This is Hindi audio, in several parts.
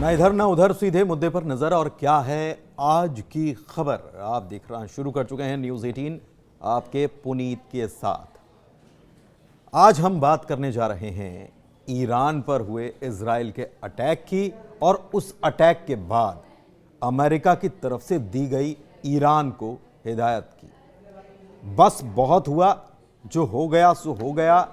ना इधर ना उधर, सीधे मुद्दे पर नजर। और क्या है आज की खबर, आप देख रहे हैं, शुरू कर चुके हैं न्यूज़ 18 आपके पुनीत के साथ। आज हम बात करने जा रहे हैं ईरान पर हुए इजराइल के अटैक की और उस अटैक के बाद अमेरिका की तरफ से दी गई ईरान को हिदायत की। बस बहुत हुआ, जो हो गया सो हो गया,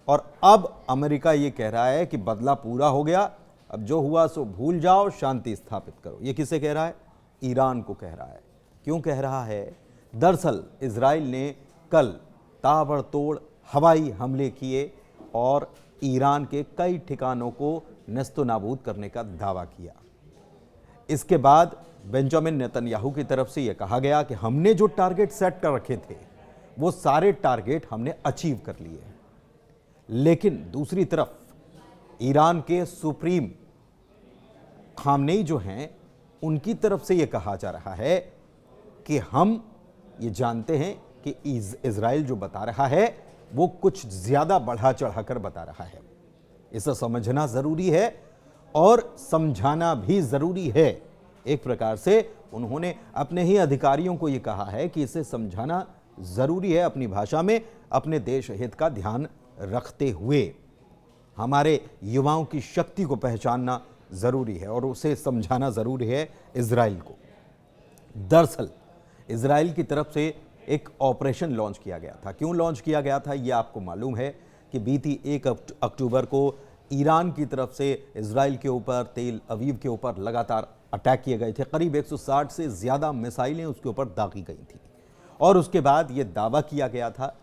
और अब अमेरिका ये कह रहा है कि बदला पूरा हो गया, अब जो हुआ सो भूल जाओ, शांति स्थापित करो। ये किसे कह रहा है? ईरान को कह रहा है। क्यों कह रहा है? दरअसल इजराइल ने कल ताबड़तोड़ हवाई हमले किए और ईरान के कई ठिकानों को नस्तो नाबूद करने का दावा किया। इसके बाद बेंजामिन नेतन्याहू की तरफ से यह कहा गया कि हमने जो टारगेट सेट कर रखे थे वो सारे टारगेट हमने अचीव कर लिए। लेकिन दूसरी तरफ ईरान के सुप्रीम खामनेई जो हैं, उनकी तरफ से यह कहा जा रहा है कि हम ये जानते हैं कि इजराइल जो बता रहा है वो कुछ ज्यादा बढ़ा चढ़ाकर बता रहा है। इसे समझना जरूरी है और समझाना भी जरूरी है। एक प्रकार से उन्होंने अपने ही अधिकारियों को यह कहा है कि इसे समझाना जरूरी है, अपनी भाषा में, अपने देश हित का ध्यान रखते हुए हमारे युवाओं की शक्ति को पहचानना जरूरी है और उसे समझाना जरूरी है इजराइल को। दरअसल इजराइल की तरफ से एक ऑपरेशन लॉन्च किया गया था। क्यों लॉन्च किया गया था ये आपको मालूम है कि बीती 1 अक्टूबर को ईरान की तरफ से इजराइल के ऊपर, तेल अवीव के ऊपर लगातार अटैक किए गए थे। करीब 160 से ज़्यादा मिसाइलें उसके ऊपर दागी गई थी और उसके बाद ये दावा किया गया था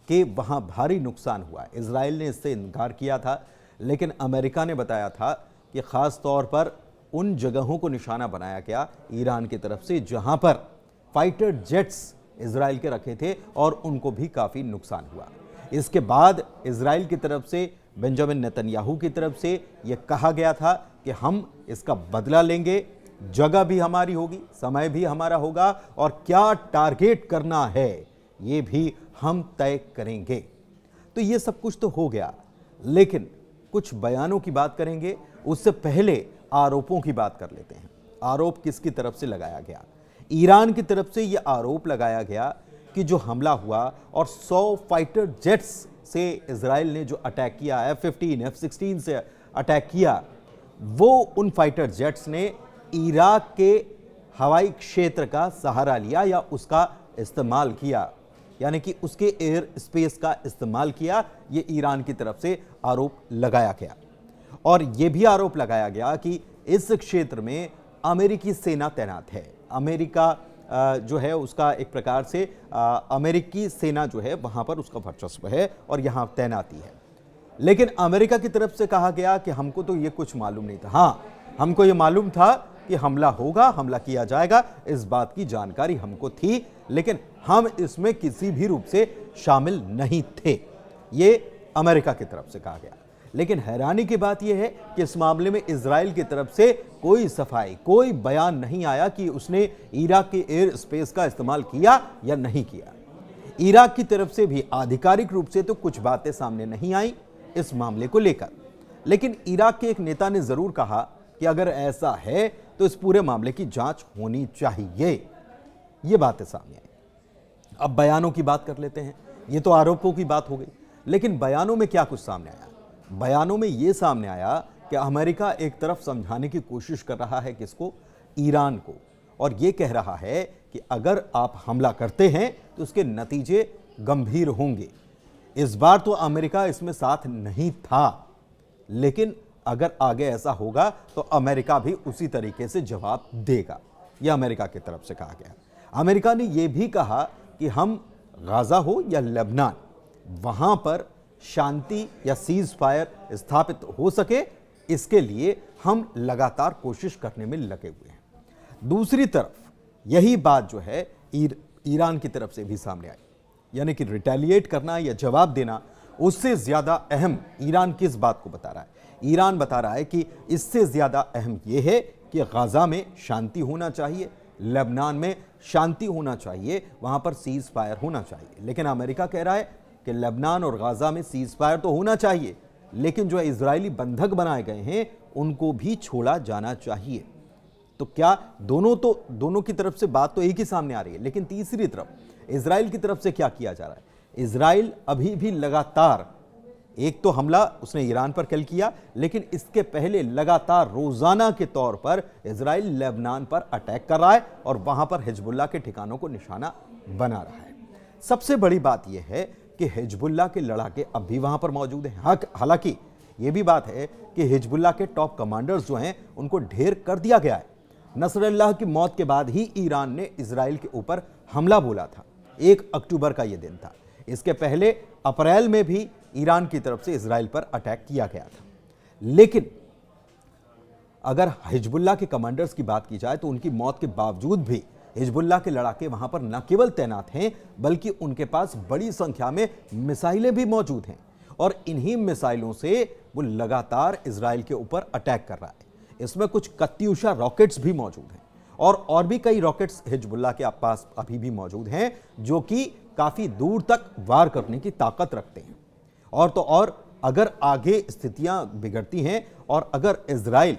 कि वहाँ भारी नुकसान हुआ। इजराइल ने इससे इनकार किया था, लेकिन अमेरिका ने बताया था कि ख़ास तौर पर उन जगहों को निशाना बनाया गया ईरान की तरफ से जहाँ पर फाइटर जेट्स इजराइल के रखे थे और उनको भी काफ़ी नुकसान हुआ। इसके बाद इजराइल की तरफ से, बेंजामिन नेतन्याहू की तरफ से यह कहा गया था कि हम इसका बदला लेंगे, जगह भी हमारी होगी, समय भी हमारा होगा और क्या टारगेट करना है ये भी हम तय करेंगे। तो ये सब कुछ तो हो गया, लेकिन कुछ बयानों की बात करेंगे। उससे पहले आरोपों की बात कर लेते हैं। आरोप किसकी तरफ से लगाया गया? ईरान की तरफ से यह आरोप लगाया गया कि जो हमला हुआ और 100 फाइटर जेट्स से इजराइल ने जो अटैक किया, F-15, F-16 से अटैक किया, वो उन फाइटर जेट्स ने इराक के हवाई क्षेत्र का सहारा लिया या उसका इस्तेमाल किया, यानी कि उसके एयर स्पेस का इस्तेमाल किया। ये ईरान की तरफ से आरोप लगाया गया और यह भी आरोप लगाया गया कि इस क्षेत्र में अमेरिकी सेना तैनात है। अमेरिका जो है उसका एक प्रकार से अमेरिकी सेना जो है वहां पर उसका वर्चस्व है और यहां तैनाती है। लेकिन अमेरिका की तरफ से कहा गया कि हमको तो ये कुछ मालूम नहीं था। हाँ, हमको ये मालूम था कि हमला होगा, हमला किया जाएगा, इस बात की जानकारी हमको थी, लेकिन हम इसमें किसी भी रूप से शामिल नहीं थे, ये अमेरिका की तरफ से कहा गया। लेकिन हैरानी की बात यह है कि इस मामले में इजराइल की तरफ से कोई सफाई, कोई बयान नहीं आया कि उसने इराक के एयर स्पेस का इस्तेमाल किया या नहीं किया। इराक की तरफ से भी आधिकारिक रूप से तो कुछ बातें सामने नहीं आई इस मामले को लेकर, लेकिन इराक के एक नेता ने जरूर कहा कि अगर ऐसा है तो इस पूरे मामले की जांच होनी चाहिए। ये बातें सामने आई। अब बयानों की बात कर लेते हैं। ये तो आरोपों की बात हो गई, लेकिन बयानों में क्या कुछ सामने आया? बयानों में यह सामने आया कि अमेरिका एक तरफ समझाने की कोशिश कर रहा है किसको? ईरान को, और यह कह रहा है कि अगर आप हमला करते हैं तो उसके नतीजे गंभीर होंगे। इस बार तो अमेरिका इसमें साथ नहीं था, लेकिन अगर आगे ऐसा होगा तो अमेरिका भी उसी तरीके से जवाब देगा, यह अमेरिका की तरफ से कहा गया। अमेरिका ने यह भी कहा कि हम गाजा हो या लेबनान, वहां पर शांति या सीज फायर स्थापित हो सके, इसके लिए हम लगातार कोशिश करने में लगे हुए हैं। दूसरी तरफ यही बात जो है ईरान की तरफ से भी सामने आई, यानी कि रिटेलिएट करना या जवाब देना, उससे ज्यादा अहम ईरान किस बात को बता रहा है? ईरान बता रहा है कि इससे ज्यादा अहम यह है कि गाजा में शांति होना चाहिए, लेबनान में शांति होना चाहिए, वहां पर सीज फायर होना चाहिए। लेकिन अमेरिका कह रहा है कि लेबनान और गाजा में सीज फायर तो होना चाहिए, लेकिन जो इजरायली बंधक बनाए गए हैं उनको भी छोड़ा जाना चाहिए। तो क्या दोनों की तरफ से बात तो एक ही सामने आ रही है, लेकिन तीसरी तरफ इजराइल की तरफ से क्या किया जा रहा है? इजराइल अभी भी लगातार, एक तो हमला उसने ईरान पर कल किया, लेकिन इसके पहले लगातार रोजाना के तौर पर इजराइल लेबनान पर अटैक कर रहा है और वहां पर हिजबुल्लाह के ठिकानों को निशाना बना रहा है। सबसे बड़ी बात यह है कि हिजबुल्लाह के लड़ाके अब भी वहां पर मौजूद हैं। हालांकि यह भी बात है कि हिजबुल्लाह के टॉप कमांडर्स जो हैं उनको ढेर कर दिया गया है। नसरल्लाह की मौत के बाद ही ईरान ने इजराइल के ऊपर हमला बोला था। 1 अक्टूबर का यह दिन था। इसके पहले अप्रैल में भी ईरान की तरफ से इजराइल पर अटैक किया गया था। लेकिन अगर हिजबुल्लाह के कमांडर्स की बात की जाए तो उनकी मौत के बावजूद भी हिजबुल्लाह के लड़ाके वहां पर न केवल तैनात हैं, बल्कि उनके पास बड़ी संख्या में मिसाइलें भी मौजूद हैं और इन्हीं मिसाइलों से वो लगातार इजराइल के ऊपर अटैक कर रहा है। इसमें कुछ कत्यूशा रॉकेट्स भी मौजूद हैं और भी कई रॉकेट्स हिजबुल्लाह के पास अभी भी मौजूद हैं, जो कि काफी दूर तक वार करने की ताकत रखते हैं। और तो और अगर आगे स्थितियां बिगड़ती हैं और अगर इजराइल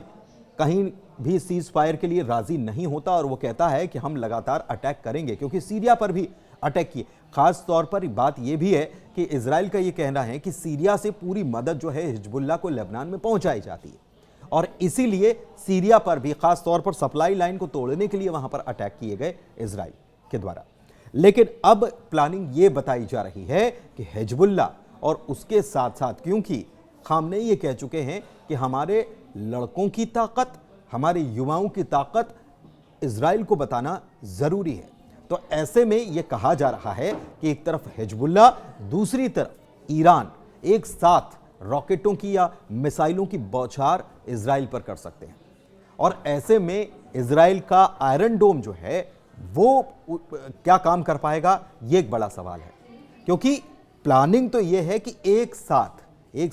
कहीं भी सीज फायर के लिए राजी नहीं होता और वो कहता है कि हम लगातार अटैक करेंगे, क्योंकि सीरिया पर भी अटैक किए। खास तौर पर बात यह भी है कि इजराइल का यह कहना है कि सीरिया से पूरी मदद जो है हिजबुल्लाह को लेबनान में पहुंचाई जाती है और इसीलिए सीरिया पर भी खास तौर पर सप्लाई लाइन को तोड़ने के लिए वहां पर अटैक किए गए इजराइल के द्वारा। लेकिन अब प्लानिंग यह बताई जा रही है कि हिजबुल्लाह और उसके साथ साथ, क्योंकि खामनेई ये कह चुके हैं कि हमारे लड़कों की ताकत, हमारे युवाओं की ताकत इजराइल को बताना जरूरी है, तो ऐसे में यह कहा जा रहा है कि एक तरफ हिजबुल्लाह, दूसरी तरफ ईरान एक साथ रॉकेटों की या मिसाइलों की बौछार इजराइल पर कर सकते हैं। और ऐसे में इजराइल का आयरन डोम जो है वो क्या काम कर पाएगा, यह एक बड़ा सवाल है। क्योंकि प्लानिंग तो यह है कि एक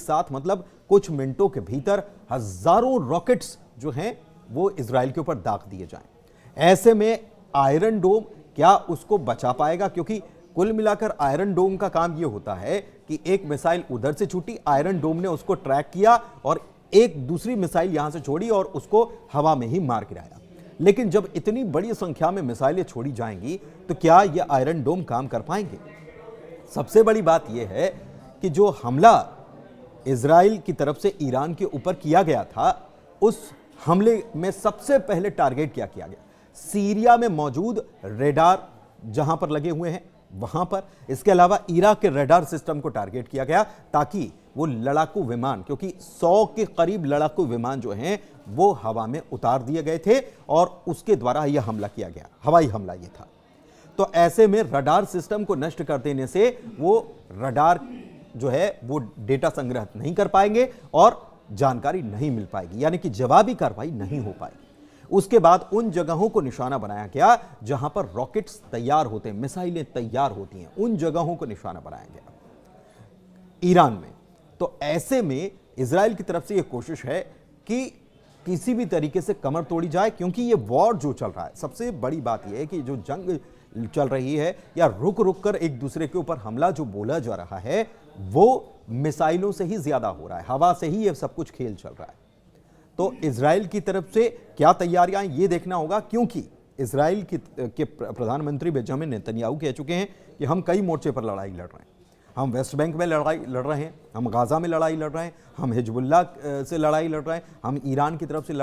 साथ मतलब कुछ मिनटों के भीतर हजारों रॉकेट्स जो हैं वो इजराइल के ऊपर दाग दिए जाएं। ऐसे में आयरन डोम क्या उसको बचा पाएगा? क्योंकि कुल मिलाकर आयरन डोम का काम यह होता है कि एक मिसाइल उधर से छूटी, आयरन डोम ने उसको ट्रैक किया और एक दूसरी मिसाइल यहां से छोड़ी और उसको हवा में ही मार गिराया। लेकिन जब इतनी बड़ी संख्या में मिसाइलें छोड़ी जाएंगी तो क्या यह आयरन डोम काम कर पाएंगे? सबसे बड़ी बात यह है कि जो हमला इजराइल की तरफ से ईरान के ऊपर किया गया था, उस हमले में सबसे पहले टारगेट क्या किया गया? सीरिया में मौजूद रेडार जहां पर लगे हुए हैं वहां पर, इसके अलावा इराक के रेडार सिस्टम को टारगेट किया गया ताकि वो लड़ाकू विमान, क्योंकि 100 के करीब लड़ाकू विमान जो हैं वो हवा में उतार दिए गए थे और उसके द्वारा यह हमला किया गया, हवाई हमला यह था। तो ऐसे में रडार सिस्टम को नष्ट कर देने से वो रडार जो है वो डेटा संग्रह नहीं कर पाएंगे और जानकारी नहीं मिल पाएगी, यानी कि जवाबी कार्रवाई नहीं हो पाएगी। उसके बाद उन जगहों को निशाना बनाया गया जहां पर रॉकेट्स तैयार होते हैं, मिसाइलें तैयार होती हैं, उन जगहों को निशाना बनाया गया ईरान में। तो ऐसे में इजराइल की तरफ से यह कोशिश है कि किसी भी तरीके से कमर तोड़ी जाए, क्योंकि ये वॉर जो चल रहा है, सबसे बड़ी बात यह है कि जो जंग चल रही है या रुक रुक कर एक दूसरे के ऊपर हमला जो बोला जा रहा है वो मिसाइलों से ही ज्यादा हो रहा है, हवा से ही ये सब कुछ खेल चल रहा है। तो इजराइल की तरफ से क्या तैयारियां, ये देखना होगा, क्योंकि इजराइल के प्रधानमंत्री बेंजामिन नेतन्याहू कह चुके हैं कि हम कई मोर्चे पर लड़ाई लड़ रहे हैं। हम वेस्ट बैंक में लड़ाई लड़ रहे हैं, हम गाजा में लड़ाई लड़ रहे हैं, हम हिजबुल्लाह से लड़ाई लड़ रहे हैं, हम ईरान की तरफ से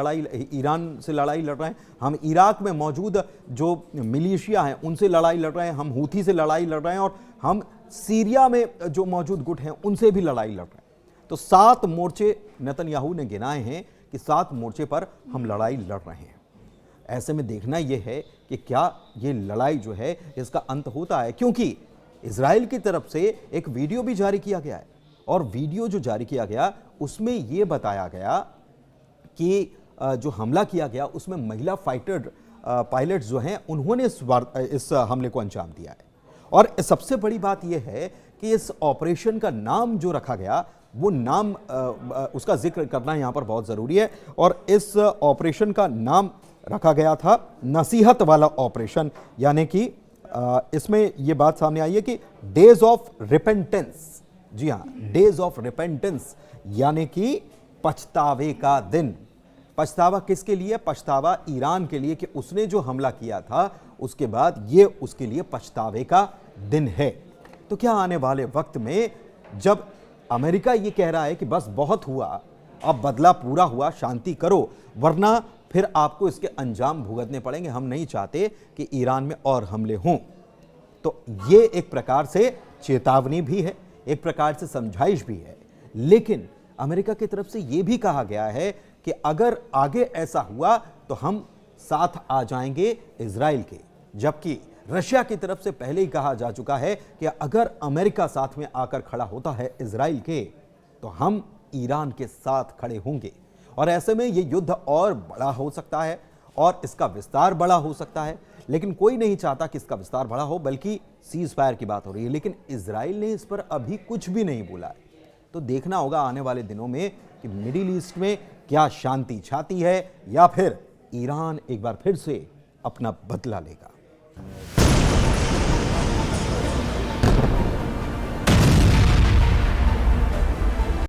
ईरान से लड़ाई लड़ रहे हैं, हम इराक में मौजूद जो मिलिशिया हैं उनसे लड़ाई लड़ रहे हैं, हम हूथी से लड़ाई लड़ रहे हैं और हम सीरिया में जो मौजूद गुट हैं उनसे भी लड़ाई लड़ रहे हैं। तो 7 मोर्चे नेतन्याहू ने गिनाए हैं कि 7 मोर्चे पर हम लड़ाई लड़ रहे हैं। ऐसे में देखना यह है कि क्या ये लड़ाई जो है इसका अंत होता है, क्योंकि इजराइल की तरफ से एक वीडियो भी जारी किया गया है और वीडियो जो जारी किया गया उसमें यह बताया गया कि जो हमला किया गया उसमें महिला फाइटर पायलट्स जो हैं उन्होंने इस हमले को अंजाम दिया है। और सबसे बड़ी बात यह है कि इस ऑपरेशन का नाम जो रखा गया वो नाम उसका जिक्र करना यहां पर बहुत जरूरी है। और इस ऑपरेशन का नाम रखा गया था नसीहत वाला ऑपरेशन, यानी कि इसमें यह बात सामने आई है कि डेज ऑफ रिपेंटेंस। जी हां, डेज ऑफ रिपेंटेंस, यानी कि पछतावे का दिन। पछतावा किसके लिए? पछतावा ईरान के लिए कि उसने जो हमला किया था उसके बाद ये उसके लिए पछतावे का दिन है। तो क्या आने वाले वक्त में जब अमेरिका ये कह रहा है कि बस बहुत हुआ, अब बदला पूरा हुआ, शांति करो, वरना फिर आपको इसके अंजाम भुगतने पड़ेंगे, हम नहीं चाहते कि ईरान में और हमले हों, तो ये एक प्रकार से चेतावनी भी है, एक प्रकार से समझाइश भी है। लेकिन अमेरिका की तरफ से यह भी कहा गया है कि अगर आगे ऐसा हुआ तो हम साथ आ जाएंगे इजराइल के, जबकि रशिया की तरफ से पहले ही कहा जा चुका है कि अगर अमेरिका साथ में आकर खड़ा होता है इजराइल के तो हम ईरान के साथ खड़े होंगे। और ऐसे में यह युद्ध और बड़ा हो सकता है और इसका विस्तार बड़ा हो सकता है, लेकिन कोई नहीं चाहता कि इसका विस्तार बड़ा हो, बल्कि सीज फायर की बात हो रही है। लेकिन इजराइल ने इस पर अभी कुछ भी नहीं बोला है। तो देखना होगा आने वाले दिनों में कि मिडिल ईस्ट में क्या शांति छाती है या फिर ईरान एक बार फिर से अपना बदला लेगा।